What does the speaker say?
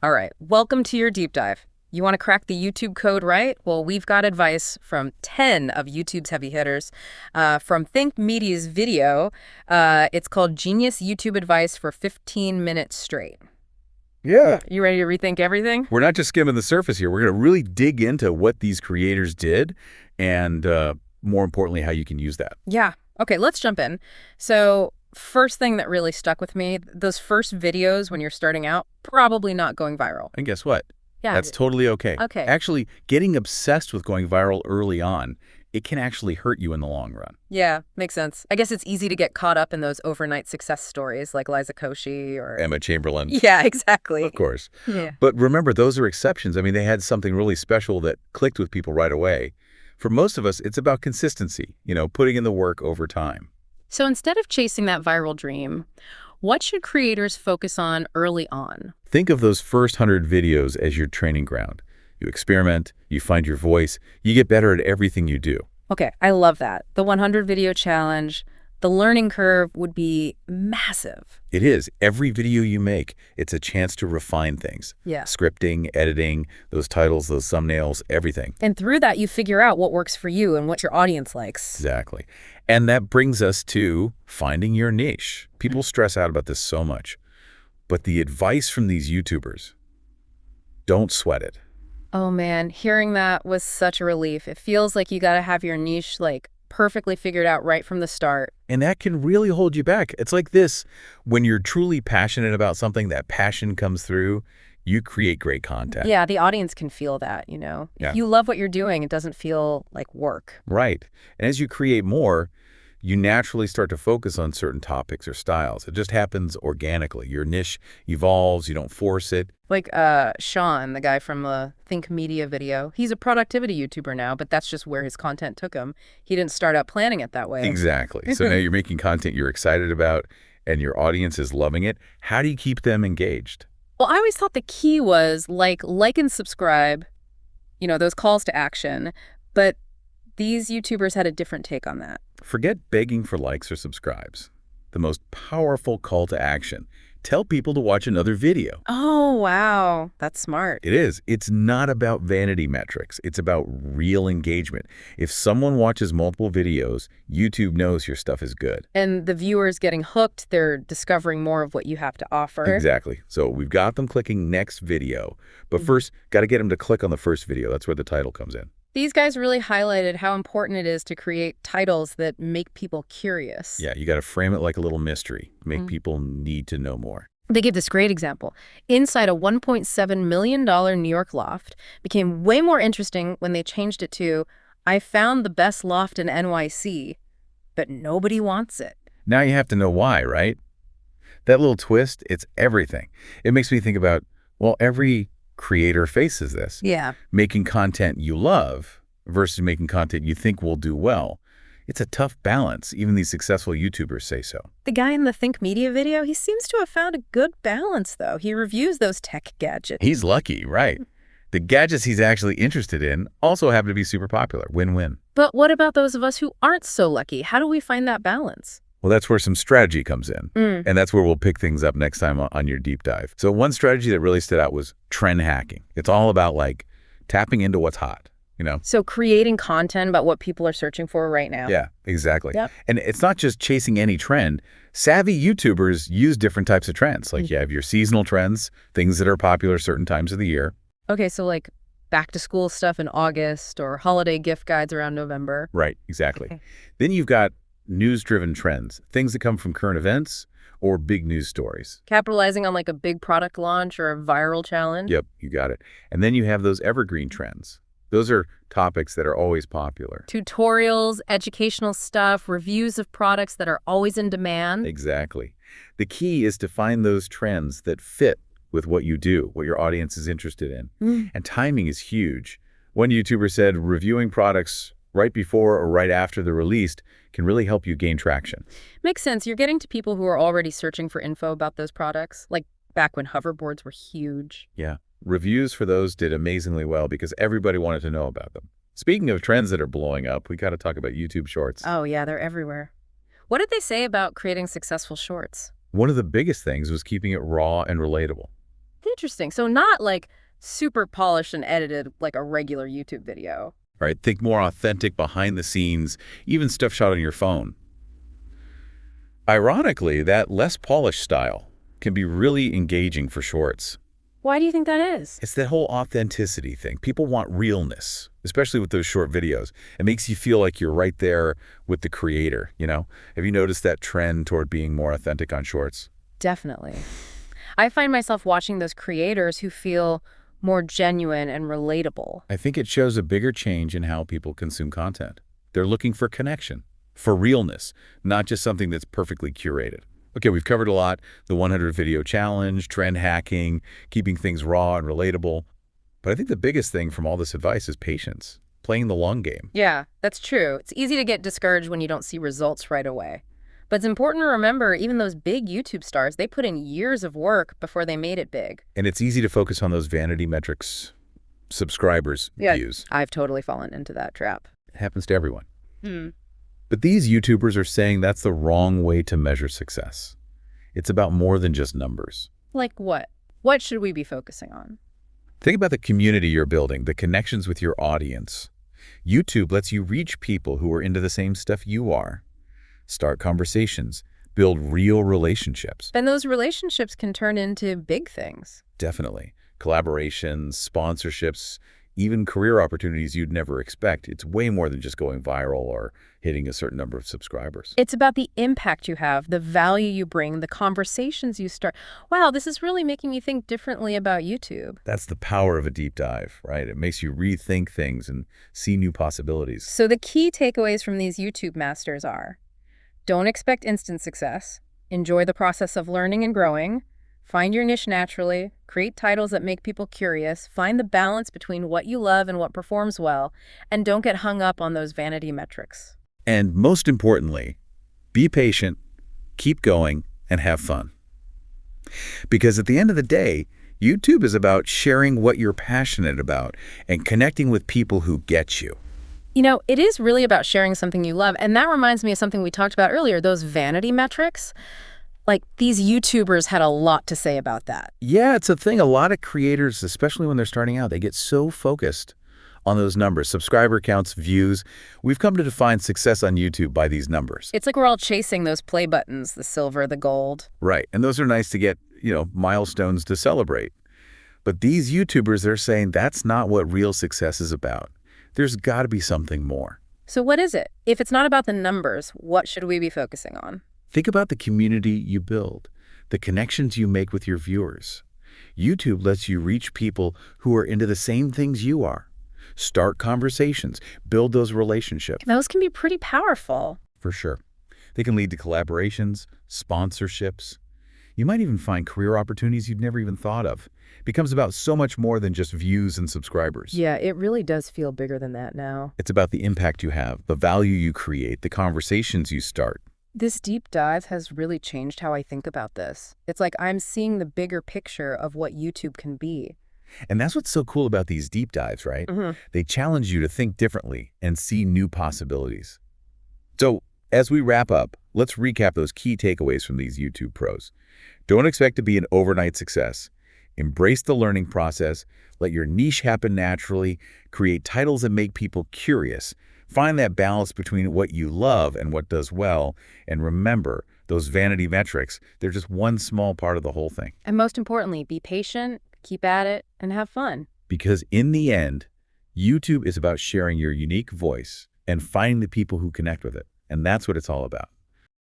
All right, welcome to your deep dive. You want to crack the YouTube code, right? Well, we've got advice from 10 of YouTube's heavy hitters. From Think Media's video, it's called Genius YouTube Advice for 15 Minutes Straight. Yeah. You ready to rethink everything? We're not just skimming the surface here. We're going to really dig into what these creators did and, more importantly, how you can use that. Yeah. Okay, let's jump in. So, first thing that really stuck with me, those first videos when you're starting out, probably not going viral. And guess what? Yeah. That's totally okay. Okay. Actually, getting obsessed with going viral early on, it can actually hurt you in the long run. Yeah, makes sense. I guess it's easy to get caught up in those overnight success stories like Liza Koshy or... Emma Chamberlain. Yeah, exactly. Of course. Yeah. But remember, those are exceptions. I mean, they had something really special that clicked with people right away. For most of us, it's about consistency, putting in the work over time. So instead of chasing that viral dream, what should creators focus on early on? Think of those first 100 videos as your training ground. You experiment, you find your voice, you get better at everything you do. Okay, I love that. The 100 video challenge, the learning curve would be massive. It is. Every video you make, it's a chance to refine things. Yeah. Scripting, editing, those titles, those thumbnails, everything. And through that, you figure out what works for you and what your audience likes. Exactly. And that brings us to finding your niche. People stress out about this so much. But the advice from these YouTubers, don't sweat it. Oh man, hearing that was such a relief. It feels like you gotta have your niche perfectly figured out right from the start. And that can really hold you back. It's like this, when you're truly passionate about something, that passion comes through, you create great content. Yeah, the audience can feel that, Yeah. If you love what you're doing, it doesn't feel like work. Right. And as you create more, you naturally start to focus on certain topics or styles. It just happens organically. Your niche evolves, you don't force it. Like Sean, the guy from the Think Media video, he's a productivity YouTuber now, but that's just where his content took him. He didn't start out planning it that way. Exactly. So now you're making content you're excited about and your audience is loving it. How do you keep them engaged? Well, I always thought the key was like and subscribe, those calls to action. But these YouTubers had a different take on that. Forget begging for likes or subscribes. The most powerful call to action. Tell people to watch another video. Oh, wow. That's smart. It is. It's not about vanity metrics. It's about real engagement. If someone watches multiple videos, YouTube knows your stuff is good. And the viewers getting hooked, they're discovering more of what you have to offer. Exactly. So we've got them clicking next video. But first, got to get them to click on the first video. That's where the title comes in. These guys really highlighted how important it is to create titles that make people curious. Yeah, you got to frame it like a little mystery. Make people need to know more. They give this great example. Inside a $1.7 million New York loft became way more interesting when they changed it to, I found the best loft in NYC, but nobody wants it. Now you have to know why, right? That little twist, it's everything. It makes me think about, well, every creator faces this. Yeah. Making content you love versus making content you think will do well. It's a tough balance. Even these successful YouTubers say so. The guy in the Think Media video, he seems to have found a good balance, though. He reviews those tech gadgets. He's lucky, right? The gadgets he's actually interested in also happen to be super popular. Win-win. But what about those of us who aren't so lucky? How do we find that balance? Well, that's where some strategy comes in. And that's where we'll pick things up next time on your deep dive. So one strategy that really stood out was trend hacking. It's all about tapping into what's hot, So creating content about what people are searching for right now. Yeah, exactly. Yep. And it's not just chasing any trend. Savvy YouTubers use different types of trends. Like you have your seasonal trends, things that are popular certain times of the year. Okay, so back to school stuff in August or holiday gift guides around November. Right, exactly. Okay. Then you've got news-driven trends, things that come from current events or big news stories. Capitalizing on a big product launch or a viral challenge. Yep, you got it. And then you have those evergreen trends. Those are topics that are always popular. Tutorials, educational stuff, reviews of products that are always in demand. Exactly. The key is to find those trends that fit with what you do, what your audience is interested in. And timing is huge. One YouTuber said reviewing products right before or right after they're released can really help you gain traction. Makes sense. You're getting to people who are already searching for info about those products, like back when hoverboards were huge. Yeah. Reviews for those did amazingly well because everybody wanted to know about them. Speaking of trends that are blowing up, we got to talk about YouTube Shorts. Oh, yeah, they're everywhere. What did they say about creating successful shorts? One of the biggest things was keeping it raw and relatable. They Interesting. So not like super polished and edited like a regular YouTube video. Right? Think more authentic behind the scenes, even stuff shot on your phone. Ironically, that less polished style can be really engaging for shorts. Why do you think that is? It's that whole authenticity thing. People want realness, especially with those short videos. It makes you feel like you're right there with the creator, you know? Have you noticed that trend toward being more authentic on shorts? Definitely. I find myself watching those creators who feel more genuine and relatable. I think it shows a bigger change in how people consume content. They're looking for connection, for realness, not just something that's perfectly curated. Okay, we've covered a lot. The 100 video challenge, trend hacking, keeping things raw and relatable. But I think the biggest thing from all this advice is patience, playing the long game. Yeah, that's true. It's easy to get discouraged when you don't see results right away. But it's important to remember, even those big YouTube stars, they put in years of work before they made it big. And it's easy to focus on those vanity metrics, subscribers, views. I've totally fallen into that trap. It happens to everyone. Hmm. But these YouTubers are saying that's the wrong way to measure success. It's about more than just numbers. Like what? What should we be focusing on? Think about the community you're building, the connections with your audience. YouTube lets you reach people who are into the same stuff you are. Start conversations, build real relationships. And those relationships can turn into big things. Definitely. Collaborations, sponsorships, even career opportunities you'd never expect. It's way more than just going viral or hitting a certain number of subscribers. It's about the impact you have, the value you bring, the conversations you start. Wow, this is really making me think differently about YouTube. That's the power of a deep dive, right? It makes you rethink things and see new possibilities. So the key takeaways from these YouTube masters are: don't expect instant success. Enjoy the process of learning and growing. Find your niche naturally. Create titles that make people curious. Find the balance between what you love and what performs well. And don't get hung up on those vanity metrics. And most importantly, be patient, keep going, and have fun. Because at the end of the day, YouTube is about sharing what you're passionate about and connecting with people who get you. You know, it is really about sharing something you love. And that reminds me of something we talked about earlier, those vanity metrics. Like, these YouTubers had a lot to say about that. Yeah, it's a thing. A lot of creators, especially when they're starting out, they get so focused on those numbers, subscriber counts, views. We've come to define success on YouTube by these numbers. It's like we're all chasing those play buttons, the silver, the gold. Right, and those are nice to get, milestones to celebrate. But these YouTubers, they're saying that's not what real success is about. There's got to be something more. So what is it? If it's not about the numbers, what should we be focusing on? Think about the community you build, the connections you make with your viewers. YouTube lets you reach people who are into the same things you are. Start conversations, build those relationships. Those can be pretty powerful. For sure. They can lead to collaborations, sponsorships. You might even find career opportunities you'd never even thought of. It becomes about so much more than just views and subscribers. Yeah, it really does feel bigger than that now. It's about the impact you have, the value you create, the conversations you start. This deep dive has really changed how I think about this. It's like I'm seeing the bigger picture of what YouTube can be. And that's what's so cool about these deep dives, right? They challenge you to think differently and see new possibilities. So, as we wrap up, let's recap those key takeaways from these YouTube pros. Don't expect to be an overnight success. Embrace the learning process. Let your niche happen naturally. Create titles that make people curious. Find that balance between what you love and what does well. And remember, those vanity metrics, they're just one small part of the whole thing. And most importantly, be patient, keep at it, and have fun. Because in the end, YouTube is about sharing your unique voice and finding the people who connect with it. And that's what it's all about.